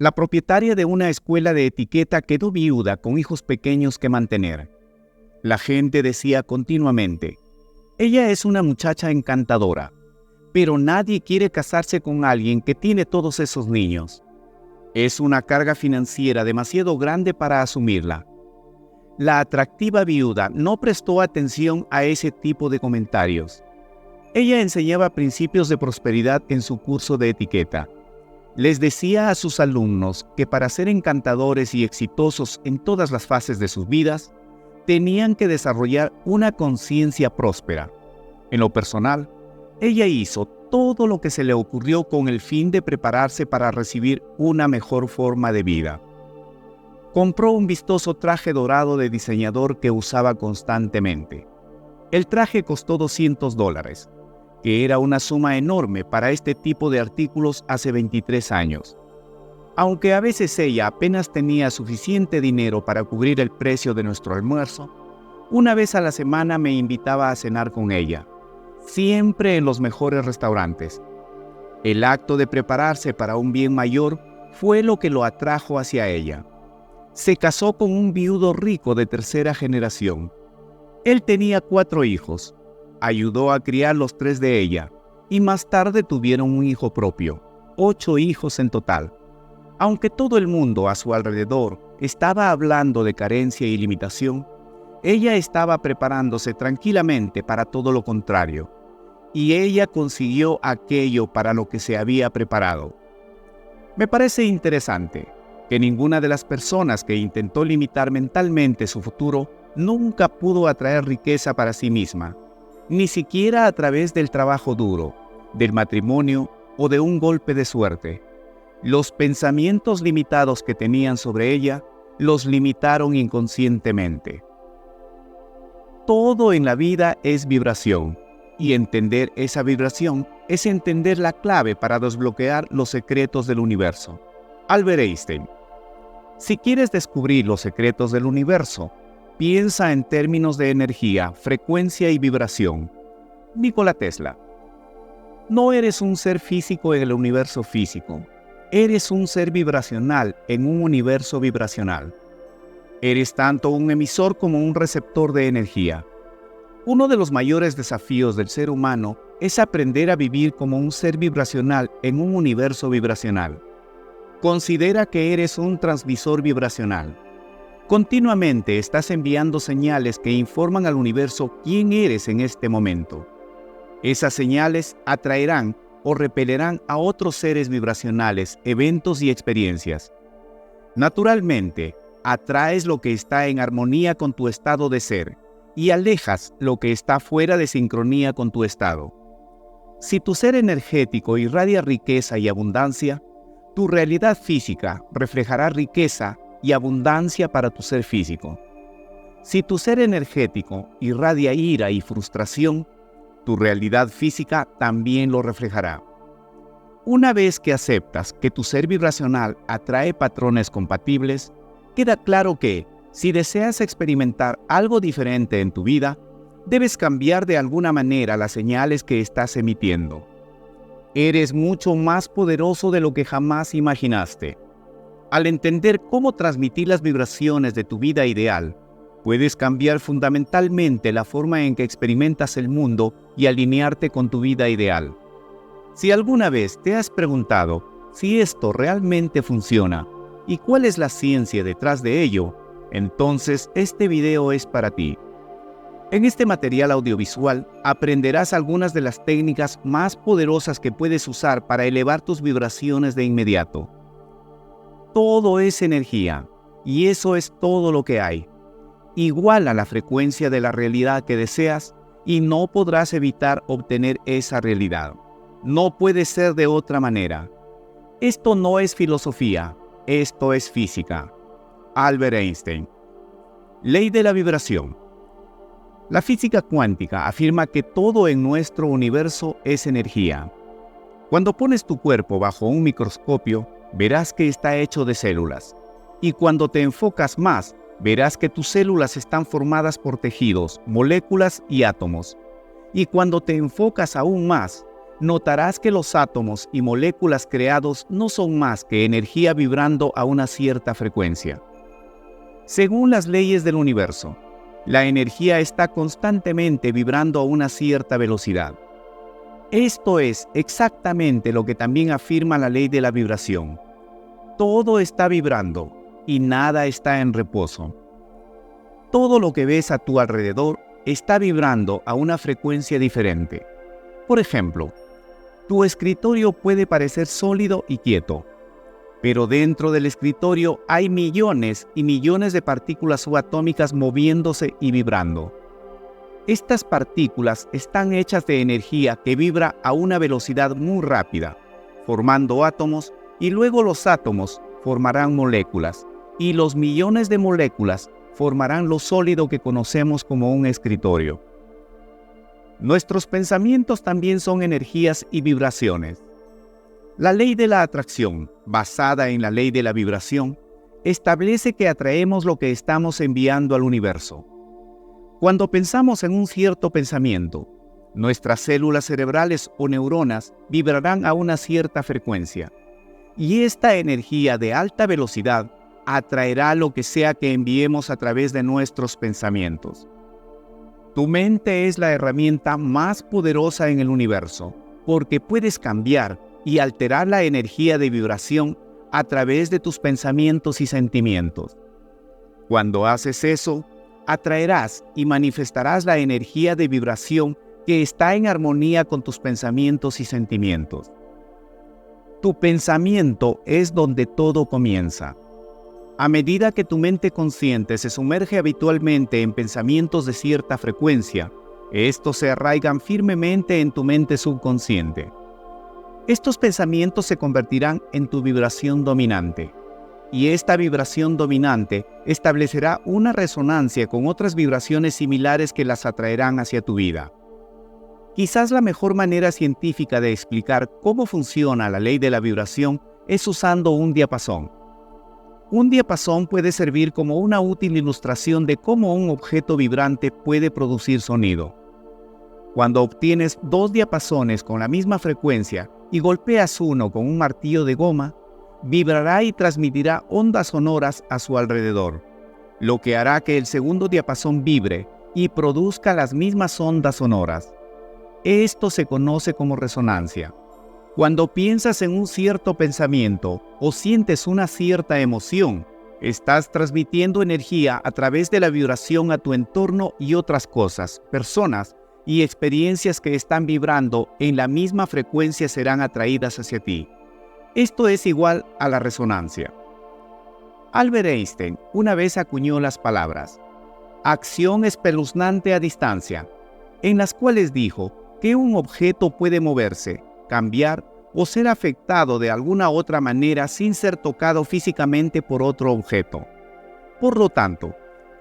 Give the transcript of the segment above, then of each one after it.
La propietaria de una escuela de etiqueta quedó viuda con hijos pequeños que mantener. La gente decía continuamente: ella es una muchacha encantadora, pero nadie quiere casarse con alguien que tiene todos esos niños. Es una carga financiera demasiado grande para asumirla. La atractiva viuda no prestó atención a ese tipo de comentarios. Ella enseñaba principios de prosperidad en su curso de etiqueta. Les decía a sus alumnos que para ser encantadores y exitosos en todas las fases de sus vidas, tenían que desarrollar una conciencia próspera. En lo personal, ella hizo todo lo que se le ocurrió con el fin de prepararse para recibir una mejor forma de vida. Compró un vistoso traje dorado de diseñador que usaba constantemente. El traje costó $200, que era una suma enorme para este tipo de artículos hace 23 años. Aunque a veces ella apenas tenía suficiente dinero para cubrir el precio de nuestro almuerzo, una vez a la semana me invitaba a cenar con ella, siempre en los mejores restaurantes. El acto de prepararse para un bien mayor fue lo que lo atrajo hacia ella. Se casó con un viudo rico de tercera generación. Él tenía 4 hijos. Ayudó a criar los 3 de ella, y más tarde tuvieron un hijo propio, 8 hijos en total. Aunque todo el mundo a su alrededor estaba hablando de carencia y limitación, ella estaba preparándose tranquilamente para todo lo contrario, y ella consiguió aquello para lo que se había preparado. Me parece interesante que ninguna de las personas que intentó limitar mentalmente su futuro nunca pudo atraer riqueza para sí misma, ni siquiera a través del trabajo duro, del matrimonio o de un golpe de suerte. Los pensamientos limitados que tenían sobre ella los limitaron inconscientemente. Todo en la vida es vibración, y entender esa vibración es entender la clave para desbloquear los secretos del universo. Albert Einstein. Si quieres descubrir los secretos del universo, piensa en términos de energía, frecuencia y vibración. Nikola Tesla. No eres un ser físico en el universo físico. Eres un ser vibracional en un universo vibracional. Eres tanto un emisor como un receptor de energía. Uno de los mayores desafíos del ser humano es aprender a vivir como un ser vibracional en un universo vibracional. Considera que eres un transmisor vibracional. Continuamente estás enviando señales que informan al universo quién eres en este momento. Esas señales atraerán o repelerán a otros seres vibracionales, eventos y experiencias. Naturalmente, atraes lo que está en armonía con tu estado de ser y alejas lo que está fuera de sincronía con tu estado. Si tu ser energético irradia riqueza y abundancia, tu realidad física reflejará riqueza y abundancia para tu ser físico. Si tu ser energético irradia ira y frustración, tu realidad física también lo reflejará. Una vez que aceptas que tu ser vibracional atrae patrones compatibles, queda claro que, si deseas experimentar algo diferente en tu vida, debes cambiar de alguna manera las señales que estás emitiendo. Eres mucho más poderoso de lo que jamás imaginaste. Al entender cómo transmitir las vibraciones de tu vida ideal, puedes cambiar fundamentalmente la forma en que experimentas el mundo y alinearte con tu vida ideal. Si alguna vez te has preguntado si esto realmente funciona y cuál es la ciencia detrás de ello, entonces este video es para ti. En este material audiovisual aprenderás algunas de las técnicas más poderosas que puedes usar para elevar tus vibraciones de inmediato. Todo es energía, y eso es todo lo que hay. Iguala la frecuencia de la realidad que deseas y no podrás evitar obtener esa realidad. No puede ser de otra manera. Esto no es filosofía, esto es física. Albert Einstein. Ley de la vibración. La física cuántica afirma que todo en nuestro universo es energía. Cuando pones tu cuerpo bajo un microscopio, verás que está hecho de células. Y cuando te enfocas más, verás que tus células están formadas por tejidos, moléculas y átomos. Y cuando te enfocas aún más, notarás que los átomos y moléculas creados no son más que energía vibrando a una cierta frecuencia. Según las leyes del universo, la energía está constantemente vibrando a una cierta velocidad. Esto es exactamente lo que también afirma la ley de la vibración. Todo está vibrando y nada está en reposo. Todo lo que ves a tu alrededor está vibrando a una frecuencia diferente. Por ejemplo, tu escritorio puede parecer sólido y quieto, pero dentro del escritorio hay millones y millones de partículas subatómicas moviéndose y vibrando. Estas partículas están hechas de energía que vibra a una velocidad muy rápida, formando átomos, y luego los átomos formarán moléculas, y los millones de moléculas formarán lo sólido que conocemos como un escritorio. Nuestros pensamientos también son energías y vibraciones. La ley de la atracción, basada en la ley de la vibración, establece que atraemos lo que estamos enviando al universo. Cuando pensamos en un cierto pensamiento, nuestras células cerebrales o neuronas vibrarán a una cierta frecuencia, y esta energía de alta velocidad atraerá lo que sea que enviemos a través de nuestros pensamientos. Tu mente es la herramienta más poderosa en el universo, porque puedes cambiar y alterar la energía de vibración a través de tus pensamientos y sentimientos. Cuando haces eso, atraerás y manifestarás la energía de vibración que está en armonía con tus pensamientos y sentimientos. Tu pensamiento es donde todo comienza. A medida que tu mente consciente se sumerge habitualmente en pensamientos de cierta frecuencia, estos se arraigan firmemente en tu mente subconsciente. Estos pensamientos se convertirán en tu vibración dominante, y esta vibración dominante establecerá una resonancia con otras vibraciones similares que las atraerán hacia tu vida. Quizás la mejor manera científica de explicar cómo funciona la ley de la vibración es usando un diapasón. Un diapasón puede servir como una útil ilustración de cómo un objeto vibrante puede producir sonido. Cuando obtienes dos diapasones con la misma frecuencia y golpeas uno con un martillo de goma, vibrará y transmitirá ondas sonoras a su alrededor, lo que hará que el segundo diapasón vibre y produzca las mismas ondas sonoras. Esto se conoce como resonancia. Cuando piensas en un cierto pensamiento o sientes una cierta emoción, estás transmitiendo energía a través de la vibración a tu entorno y otras cosas, personas y experiencias que están vibrando en la misma frecuencia serán atraídas hacia ti. Esto es igual a la resonancia. Albert Einstein una vez acuñó las palabras acción espeluznante a distancia, en las cuales dijo que un objeto puede moverse, cambiar o ser afectado de alguna otra manera sin ser tocado físicamente por otro objeto. Por lo tanto,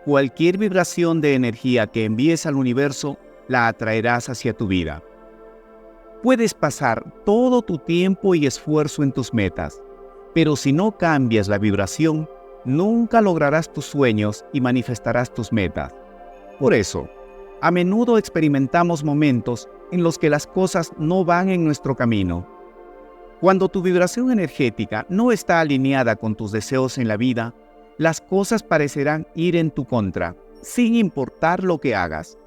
cualquier vibración de energía que envíes al universo la atraerás hacia tu vida. Puedes pasar todo tu tiempo y esfuerzo en tus metas, pero si no cambias la vibración, nunca lograrás tus sueños y manifestarás tus metas. Por eso, a menudo experimentamos momentos en los que las cosas no van en nuestro camino. Cuando tu vibración energética no está alineada con tus deseos en la vida, las cosas parecerán ir en tu contra, sin importar lo que hagas.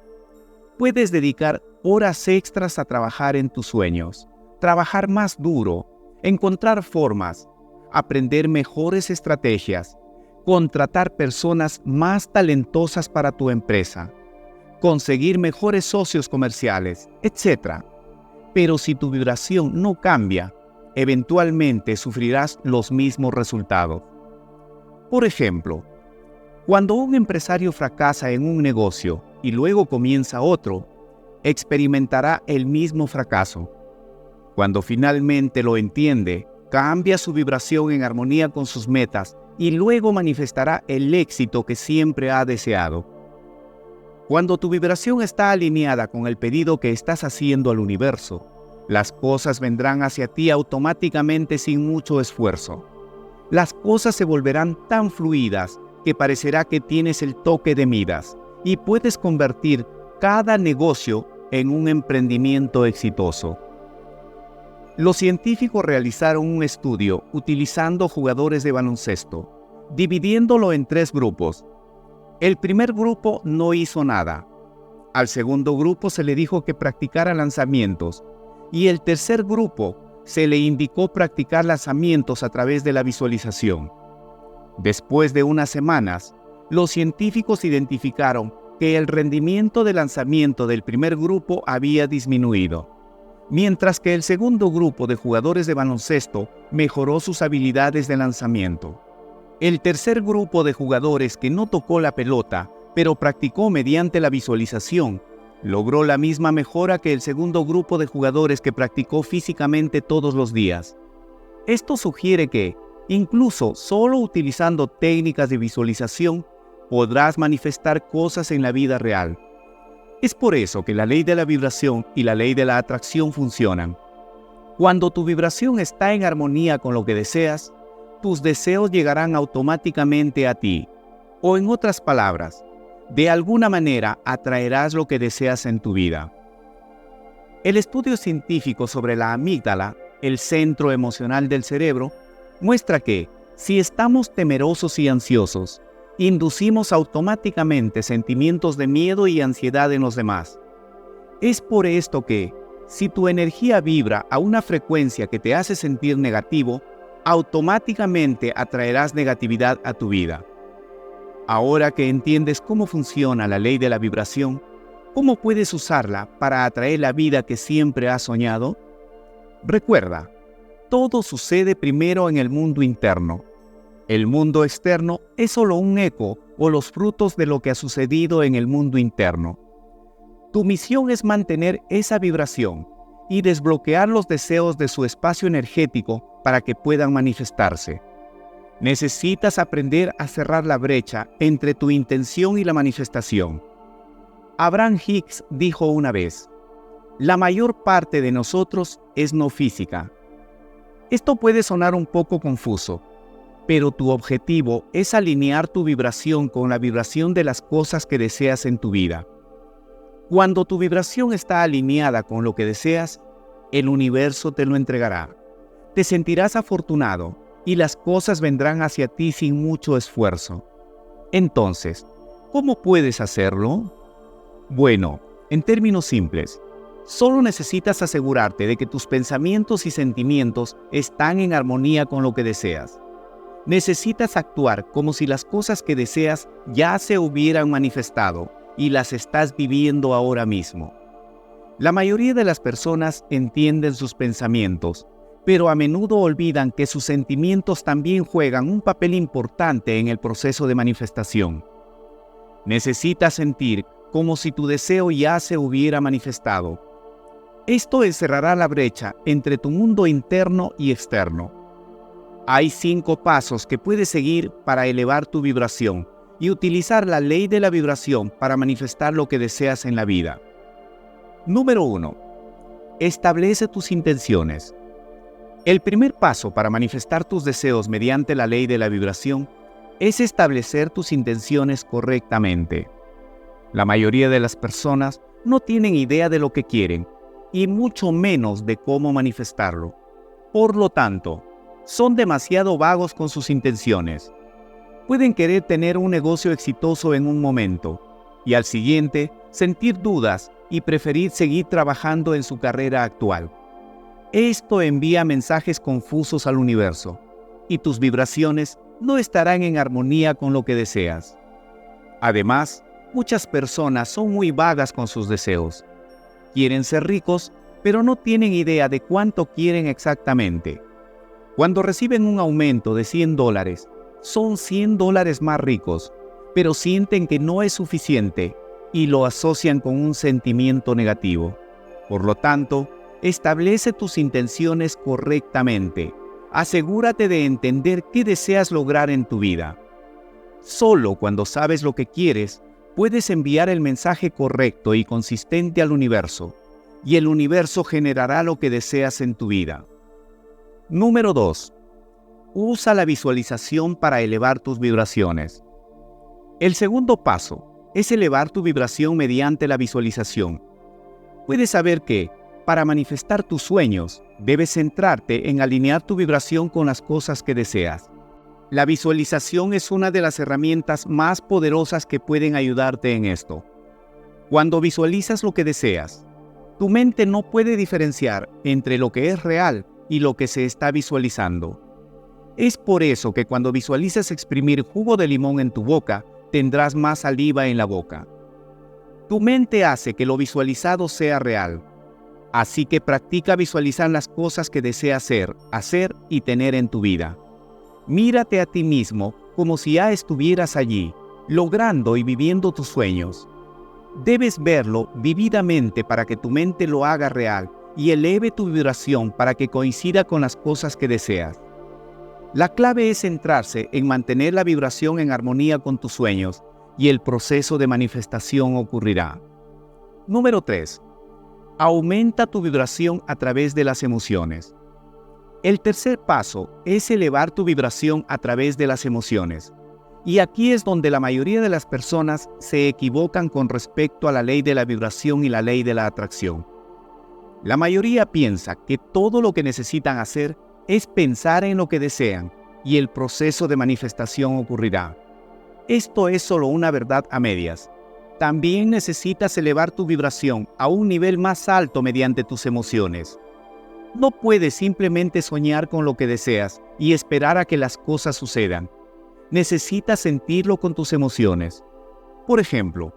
Puedes dedicar horas extras a trabajar en tus sueños, trabajar más duro, encontrar formas, aprender mejores estrategias, contratar personas más talentosas para tu empresa, conseguir mejores socios comerciales, etc. Pero si tu vibración no cambia, eventualmente sufrirás los mismos resultados. Por ejemplo, cuando un empresario fracasa en un negocio y luego comienza otro, experimentará el mismo fracaso. Cuando finalmente lo entiende, cambia su vibración en armonía con sus metas y luego manifestará el éxito que siempre ha deseado. Cuando tu vibración está alineada con el pedido que estás haciendo al universo, las cosas vendrán hacia ti automáticamente sin mucho esfuerzo. Las cosas se volverán tan fluidas que parecerá que tienes el toque de Midas y puedes convertir cada negocio en un emprendimiento exitoso. Los científicos realizaron un estudio utilizando jugadores de baloncesto, dividiéndolo en 3 grupos. El primer grupo no hizo nada. Al segundo grupo se le dijo que practicara lanzamientos y el tercer grupo se le indicó practicar lanzamientos a través de la visualización. Después de unas semanas, los científicos identificaron que el rendimiento de lanzamiento del primer grupo había disminuido, mientras que el segundo grupo de jugadores de baloncesto mejoró sus habilidades de lanzamiento. El tercer grupo de jugadores que no tocó la pelota, pero practicó mediante la visualización, logró la misma mejora que el segundo grupo de jugadores que practicó físicamente todos los días. Esto sugiere que, incluso solo utilizando técnicas de visualización, podrás manifestar cosas en la vida real. Es por eso que la ley de la vibración y la ley de la atracción funcionan. Cuando tu vibración está en armonía con lo que deseas, tus deseos llegarán automáticamente a ti. O en otras palabras, de alguna manera atraerás lo que deseas en tu vida. El estudio científico sobre la amígdala, el centro emocional del cerebro, muestra que, si estamos temerosos y ansiosos, inducimos automáticamente sentimientos de miedo y ansiedad en los demás. Es por esto que, si tu energía vibra a una frecuencia que te hace sentir negativo, automáticamente atraerás negatividad a tu vida. Ahora que entiendes cómo funciona la ley de la vibración, ¿cómo puedes usarla para atraer la vida que siempre has soñado? Recuerda, todo sucede primero en el mundo interno. El mundo externo es solo un eco o los frutos de lo que ha sucedido en el mundo interno. Tu misión es mantener esa vibración y desbloquear los deseos de su espacio energético para que puedan manifestarse. Necesitas aprender a cerrar la brecha entre tu intención y la manifestación. Abraham Hicks dijo una vez: "La mayor parte de nosotros es no física". Esto puede sonar un poco confuso, pero tu objetivo es alinear tu vibración con la vibración de las cosas que deseas en tu vida. Cuando tu vibración está alineada con lo que deseas, el universo te lo entregará. Te sentirás afortunado y las cosas vendrán hacia ti sin mucho esfuerzo. Entonces, ¿cómo puedes hacerlo? Bueno, en términos simples, solo necesitas asegurarte de que tus pensamientos y sentimientos están en armonía con lo que deseas. Necesitas actuar como si las cosas que deseas ya se hubieran manifestado y las estás viviendo ahora mismo. La mayoría de las personas entienden sus pensamientos, pero a menudo olvidan que sus sentimientos también juegan un papel importante en el proceso de manifestación. Necesitas sentir como si tu deseo ya se hubiera manifestado. Esto encerrará la brecha entre tu mundo interno y externo. Hay 5 pasos que puedes seguir para elevar tu vibración y utilizar la ley de la vibración para manifestar lo que deseas en la vida. Número 1. Establece tus intenciones. El primer paso para manifestar tus deseos mediante la ley de la vibración es establecer tus intenciones correctamente. La mayoría de las personas no tienen idea de lo que quieren y mucho menos de cómo manifestarlo. Por lo tanto, son demasiado vagos con sus intenciones. Pueden querer tener un negocio exitoso en un momento y al siguiente sentir dudas y preferir seguir trabajando en su carrera actual. Esto envía mensajes confusos al universo y tus vibraciones no estarán en armonía con lo que deseas. Además, muchas personas son muy vagas con sus deseos. Quieren ser ricos, pero no tienen idea de cuánto quieren exactamente. Cuando reciben un aumento de $100, son $100 más ricos, pero sienten que no es suficiente y lo asocian con un sentimiento negativo. Por lo tanto, establece tus intenciones correctamente. Asegúrate de entender qué deseas lograr en tu vida. Solo cuando sabes lo que quieres, puedes enviar el mensaje correcto y consistente al universo, y el universo generará lo que deseas en tu vida. Número 2. Usa la visualización para elevar tus vibraciones. El segundo paso es elevar tu vibración mediante la visualización. Puedes saber que, Para manifestar tus sueños, debes centrarte en alinear tu vibración con las cosas que deseas. La visualización es una de las herramientas más poderosas que pueden ayudarte en esto. Cuando visualizas lo que deseas, tu mente no puede diferenciar entre lo que es real y lo que se está visualizando. Es por eso que cuando visualizas exprimir jugo de limón en tu boca, tendrás más saliva en la boca. Tu mente hace que lo visualizado sea real. Así que practica visualizar las cosas que deseas ser, hacer y tener en tu vida. Mírate a ti mismo como si ya estuvieras allí, logrando y viviendo tus sueños. Debes verlo vívidamente para que tu mente lo haga real y eleve tu vibración para que coincida con las cosas que deseas. La clave es centrarse en mantener la vibración en armonía con tus sueños y el proceso de manifestación ocurrirá. Número 3. Aumenta tu vibración a través de las emociones. El tercer paso es elevar tu vibración a través de las emociones. Y aquí es donde la mayoría de las personas se equivocan con respecto a la ley de la vibración y la ley de la atracción. La mayoría piensa que todo lo que necesitan hacer es pensar en lo que desean y el proceso de manifestación ocurrirá. Esto es solo una verdad a medias. También necesitas elevar tu vibración a un nivel más alto mediante tus emociones. No puedes simplemente soñar con lo que deseas y esperar a que las cosas sucedan. Necesitas sentirlo con tus emociones. Por ejemplo,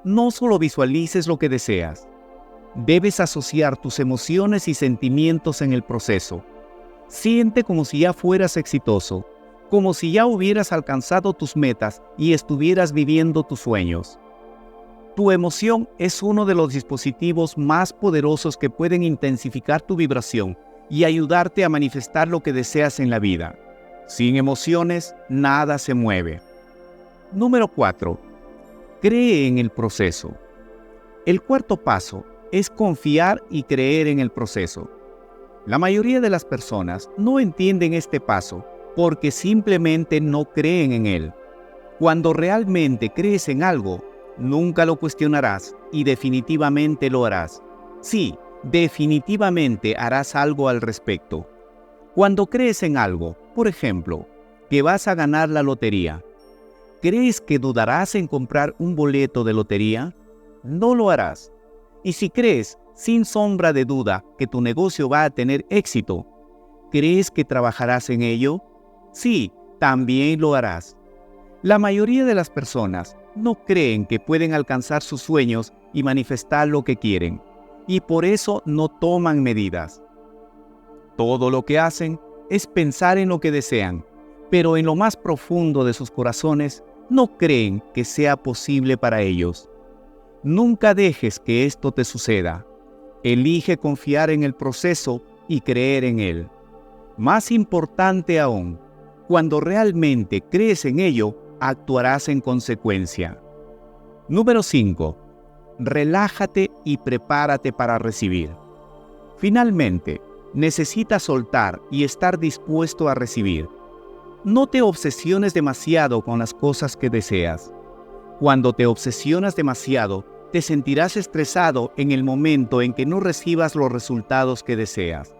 no solo visualices lo que deseas. Debes asociar tus emociones y sentimientos en el proceso. Siente como si ya fueras exitoso, como si ya hubieras alcanzado tus metas y estuvieras viviendo tus sueños. Tu emoción es uno de los dispositivos más poderosos que pueden intensificar tu vibración y ayudarte a manifestar lo que deseas en la vida. Sin emociones, nada se mueve. Número 4. Cree en el proceso. El cuarto paso es confiar y creer en el proceso. La mayoría de las personas no entienden este paso porque simplemente no creen en él. Cuando realmente crees en algo, nunca lo cuestionarás y definitivamente lo harás. Sí, definitivamente harás algo al respecto. Cuando crees en algo, por ejemplo, que vas a ganar la lotería, ¿crees que dudarás en comprar un boleto de lotería? No lo harás. Y si crees, sin sombra de duda, que tu negocio va a tener éxito, ¿crees que trabajarás en ello? Sí, también lo harás. La mayoría de las personas no creen que pueden alcanzar sus sueños y manifestar lo que quieren, y por eso no toman medidas. Todo lo que hacen es pensar en lo que desean, pero en lo más profundo de sus corazones no creen que sea posible para ellos. Nunca dejes que esto te suceda. Elige confiar en el proceso y creer en él. Más importante aún, cuando realmente crees en ello, actuarás en consecuencia. Número 5. Relájate y prepárate para recibir. Finalmente, necesitas soltar y estar dispuesto a recibir. No te obsesiones demasiado con las cosas que deseas. Cuando te obsesionas demasiado, te sentirás estresado en el momento en que no recibas los resultados que deseas.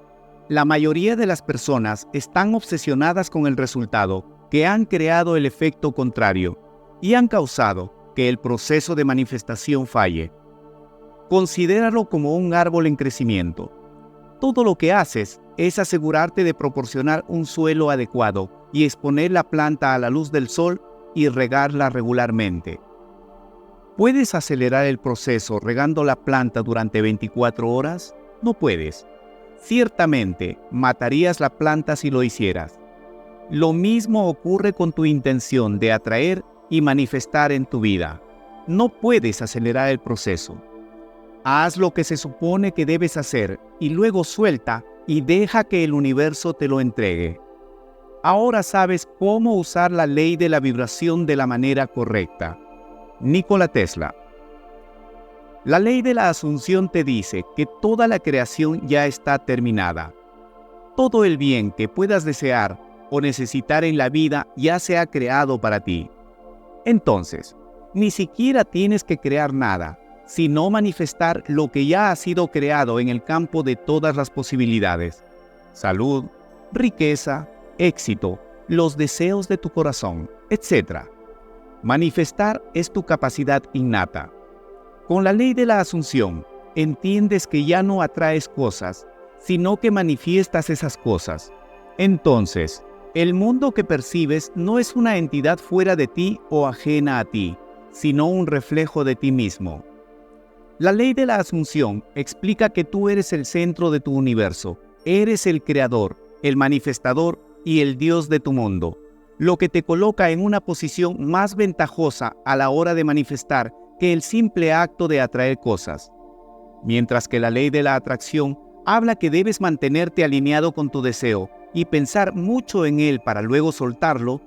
La mayoría de las personas están obsesionadas con el resultado, que han creado el efecto contrario y han causado que el proceso de manifestación falle. Considéralo como un árbol en crecimiento. Todo lo que haces es asegurarte de proporcionar un suelo adecuado y exponer la planta a la luz del sol y regarla regularmente. ¿Puedes acelerar el proceso regando la planta durante 24 horas? No puedes. Ciertamente, matarías la planta si lo hicieras. Lo mismo ocurre con tu intención de atraer y manifestar en tu vida. No puedes acelerar el proceso. Haz lo que se supone que debes hacer y luego suelta y deja que el universo te lo entregue. Ahora sabes cómo usar la ley de la vibración de la manera correcta. Nikola Tesla. La ley de la asunción te dice que toda la creación ya está terminada. Todo el bien que puedas desear o necesitar en la vida ya se ha creado para ti. Entonces, ni siquiera tienes que crear nada. sino manifestar lo que ya ha sido creado en el campo de todas las posibilidades: salud, riqueza, éxito, los deseos de tu corazón, etc. Manifestar es tu capacidad innata. Con la ley de la asunción, entiendes que ya no atraes cosas, sino que manifiestas esas cosas. Entonces, el mundo que percibes no es una entidad fuera de ti o ajena a ti, sino un reflejo de ti mismo. La ley de la asunción explica que tú eres el centro de tu universo, eres el creador, el manifestador y el Dios de tu mundo, lo que te coloca en una posición más ventajosa a la hora de manifestar que el simple acto de atraer cosas. Mientras que la ley de la atracción habla que debes mantenerte alineado con tu deseo y pensar mucho en él para luego soltarlo,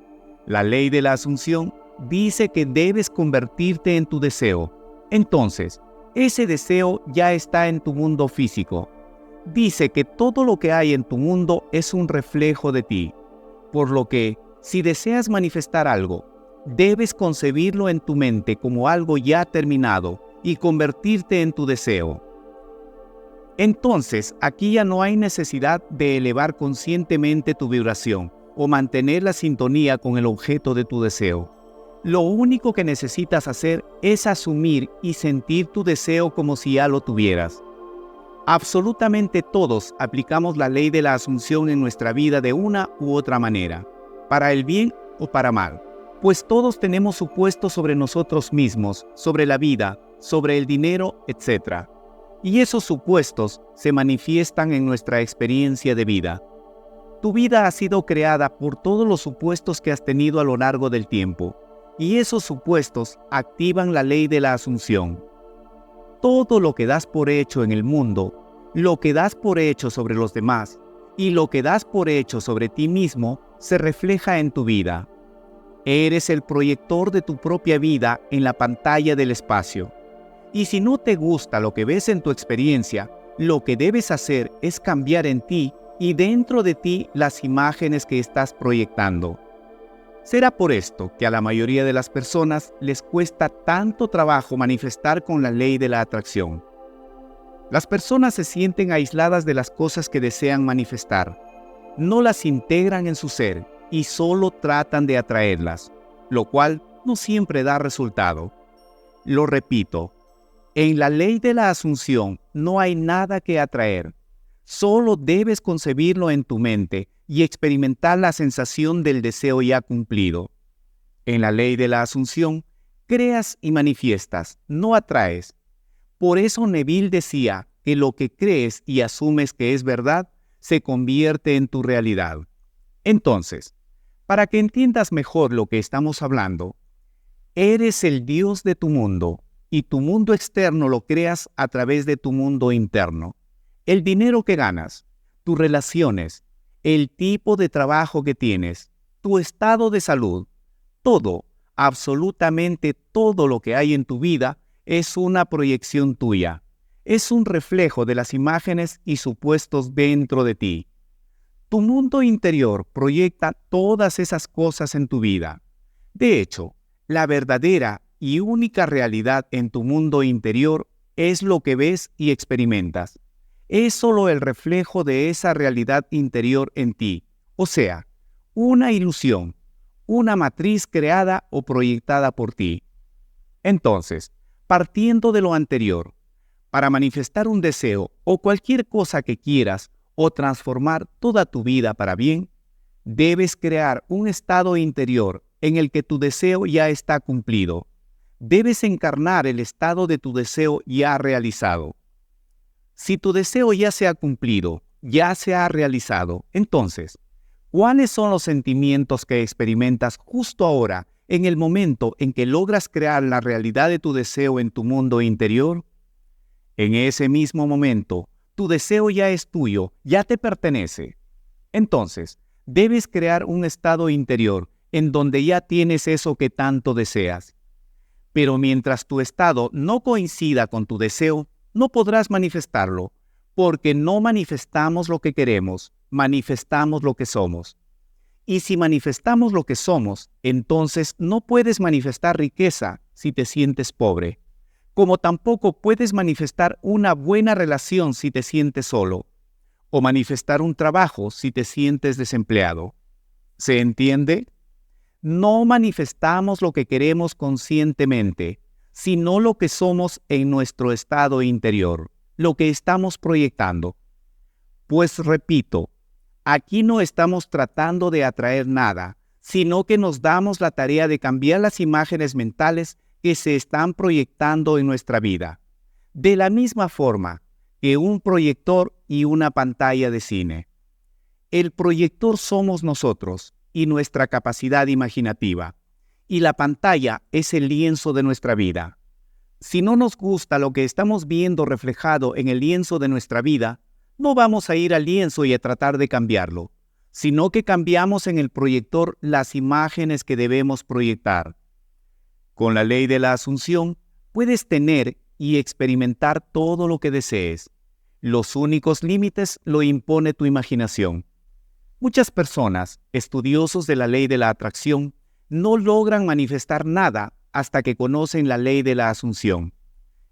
la ley de la asunción dice que debes convertirte en tu deseo. Entonces, ese deseo ya está en tu mundo físico. Dice que todo lo que hay en tu mundo es un reflejo de ti, por lo que, si deseas manifestar algo, debes concebirlo en tu mente como algo ya terminado y convertirte en tu deseo. Entonces, aquí ya no hay necesidad de elevar conscientemente tu vibración o mantener la sintonía con el objeto de tu deseo. Lo único que necesitas hacer es asumir y sentir tu deseo como si ya lo tuvieras. Absolutamente todos aplicamos la ley de la asunción en nuestra vida de una u otra manera, para el bien o para mal, pues todos tenemos supuestos sobre nosotros mismos, sobre la vida, sobre el dinero, etc. Y esos supuestos se manifiestan en nuestra experiencia de vida. Tu vida ha sido creada por todos los supuestos que has tenido a lo largo del tiempo, y esos supuestos activan la ley de la asunción. Todo lo que das por hecho en el mundo, lo que das por hecho sobre los demás y lo que das por hecho sobre ti mismo se refleja en tu vida. Eres el proyector de tu propia vida en la pantalla del espacio. Y si no te gusta lo que ves en tu experiencia, lo que debes hacer es cambiar en ti y dentro de ti las imágenes que estás proyectando. Será por esto que a la mayoría de las personas les cuesta tanto trabajo manifestar con la ley de la atracción. Las personas se sienten aisladas de las cosas que desean manifestar, no las integran en su ser y solo tratan de atraerlas, lo cual no siempre da resultado. Lo repito, en la ley de la asunción no hay nada que atraer, solo debes concebirlo en tu mente y experimentar la sensación del deseo ya cumplido. En la ley de la asunción, creas y manifiestas, no atraes. Por eso Neville decía que lo que crees y asumes que es verdad, se convierte en tu realidad. Entonces, para que entiendas mejor lo que estamos hablando, eres el Dios de tu mundo y tu mundo externo lo creas a través de tu mundo interno. El dinero que ganas, tus relaciones, el tipo de trabajo que tienes, tu estado de salud, todo, absolutamente todo lo que hay en tu vida es una proyección tuya. Es un reflejo de las imágenes y supuestos dentro de ti. Tu mundo interior proyecta todas esas cosas en tu vida. De hecho, la verdadera y única realidad en tu mundo interior es lo que ves y experimentas. Es solo el reflejo de esa realidad interior en ti, o sea, una ilusión, una matriz creada o proyectada por ti. Entonces, partiendo de lo anterior, para manifestar un deseo o cualquier cosa que quieras o transformar toda tu vida para bien, debes crear un estado interior en el que tu deseo ya está cumplido. Debes encarnar el estado de tu deseo ya realizado. Si tu deseo ya se ha cumplido, ya se ha realizado, entonces, ¿cuáles son los sentimientos que experimentas justo ahora, en el momento en que logras crear la realidad de tu deseo en tu mundo interior? En ese mismo momento, tu deseo ya es tuyo, ya te pertenece. Entonces, debes crear un estado interior en donde ya tienes eso que tanto deseas. Pero mientras tu estado no coincida con tu deseo, no podrás manifestarlo, porque no manifestamos lo que queremos, manifestamos lo que somos. Y si manifestamos lo que somos, entonces no puedes manifestar riqueza si te sientes pobre. como tampoco puedes manifestar una buena relación si te sientes solo, o manifestar un trabajo si te sientes desempleado. ¿Se entiende? No manifestamos lo que queremos conscientemente, sino lo que somos en nuestro estado interior, lo que estamos proyectando. Pues repito, aquí no estamos tratando de atraer nada, sino que nos damos la tarea de cambiar las imágenes mentales que se están proyectando en nuestra vida, de la misma forma que un proyector y una pantalla de cine. El proyector somos nosotros y nuestra capacidad imaginativa, y la pantalla es el lienzo de nuestra vida. Si no nos gusta lo que estamos viendo reflejado en el lienzo de nuestra vida, no vamos a ir al lienzo y a tratar de cambiarlo, sino que cambiamos en el proyector las imágenes que debemos proyectar. Con la ley de la asunción, puedes tener y experimentar todo lo que desees. Los únicos límites lo impone tu imaginación. Muchas personas, estudiosos de la ley de la atracción, no logran manifestar nada hasta que conocen la ley de la asunción.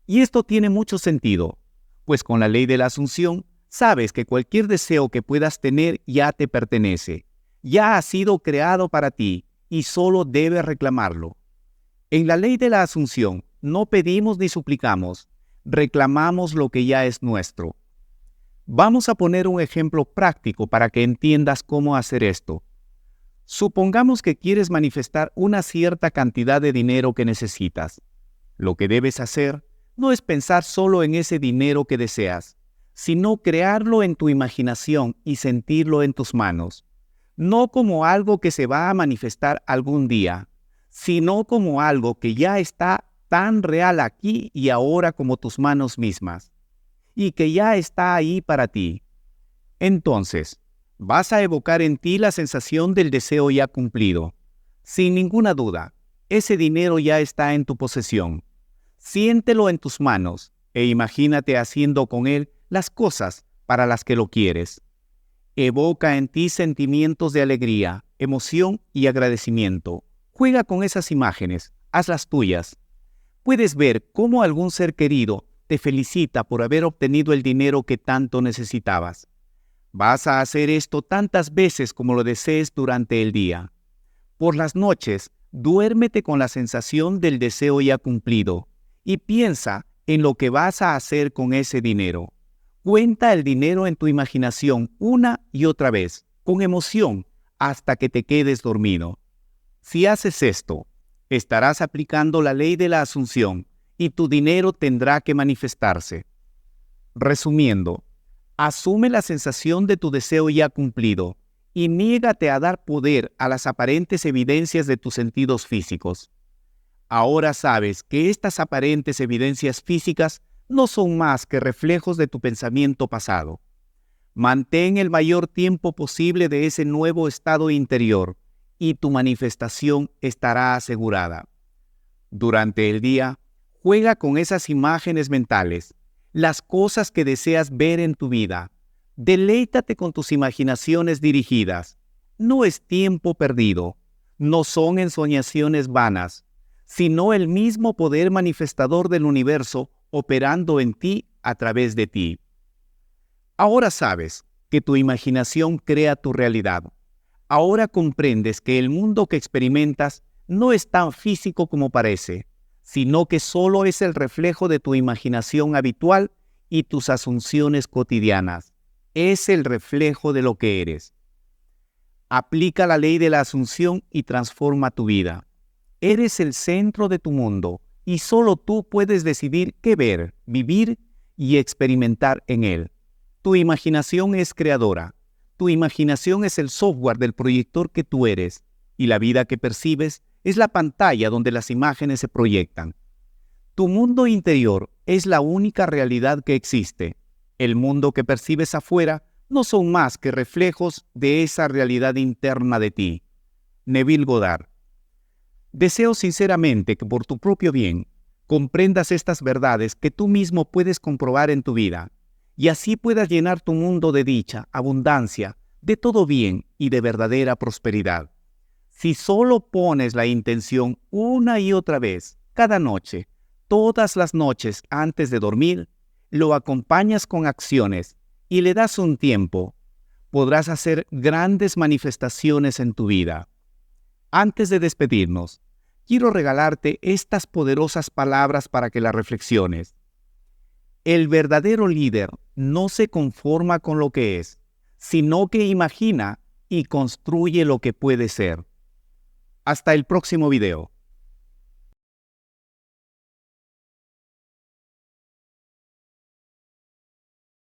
Y esto tiene mucho sentido, pues con la ley de la asunción, sabes que cualquier deseo que puedas tener ya te pertenece, ya ha sido creado para ti y solo debes reclamarlo. En la ley de la asunción no pedimos ni suplicamos, reclamamos lo que ya es nuestro. Vamos a poner un ejemplo práctico para que entiendas cómo hacer esto. Supongamos que quieres manifestar una cierta cantidad de dinero que necesitas. Lo que debes hacer no es pensar solo en ese dinero que deseas, sino crearlo en tu imaginación y sentirlo en tus manos, no como algo que se va a manifestar algún día, sino como algo que ya está tan real aquí y ahora como tus manos mismas, y que ya está ahí para ti. Entonces, vas a evocar en ti la sensación del deseo ya cumplido. Sin ninguna duda, ese dinero ya está en tu posesión. Siéntelo en tus manos e imagínate haciendo con él las cosas para las que lo quieres. Evoca en ti sentimientos de alegría, emoción y agradecimiento. Juega con esas imágenes, hazlas tuyas. Puedes ver cómo algún ser querido te felicita por haber obtenido el dinero que tanto necesitabas. Vas a hacer esto tantas veces como lo desees durante el día. Por las noches, duérmete con la sensación del deseo ya cumplido y piensa en lo que vas a hacer con ese dinero. Cuenta el dinero en tu imaginación una y otra vez, con emoción, hasta que te quedes dormido. Si haces esto, estarás aplicando la ley de la asunción y tu dinero tendrá que manifestarse. Resumiendo, asume la sensación de tu deseo ya cumplido y niégate a dar poder a las aparentes evidencias de tus sentidos físicos. Ahora sabes que estas aparentes evidencias físicas no son más que reflejos de tu pensamiento pasado. Mantén el mayor tiempo posible de ese nuevo estado interior y tu manifestación estará asegurada. Durante el día, juega con esas imágenes mentales, las cosas que deseas ver en tu vida. Deleítate con tus imaginaciones dirigidas. No es tiempo perdido, no son ensoñaciones vanas, sino el mismo poder manifestador del universo operando en ti a través de ti. Ahora sabes que tu imaginación crea tu realidad. Ahora comprendes que el mundo que experimentas no es tan físico como parece, sino que solo es el reflejo de tu imaginación habitual y tus asunciones cotidianas. Es el reflejo de lo que eres. Aplica la ley de la asunción y transforma tu vida. Eres el centro de tu mundo y solo tú puedes decidir qué ver, vivir y experimentar en él. Tu imaginación es creadora. Tu imaginación es el software del proyector que tú eres y la vida que percibes es la pantalla donde las imágenes se proyectan. Tu mundo interior es la única realidad que existe. El mundo que percibes afuera no son más que reflejos de esa realidad interna de ti. Neville Goddard. Deseo sinceramente que por tu propio bien comprendas estas verdades que tú mismo puedes comprobar en tu vida y así puedas llenar tu mundo de dicha, abundancia, de todo bien y de verdadera prosperidad. Si solo pones la intención una y otra vez, cada noche, todas las noches antes de dormir, lo acompañas con acciones y le das un tiempo, podrás hacer grandes manifestaciones en tu vida. Antes de despedirnos, quiero regalarte estas poderosas palabras para que las reflexiones. El verdadero líder no se conforma con lo que es, sino que imagina y construye lo que puede ser. Hasta el próximo video.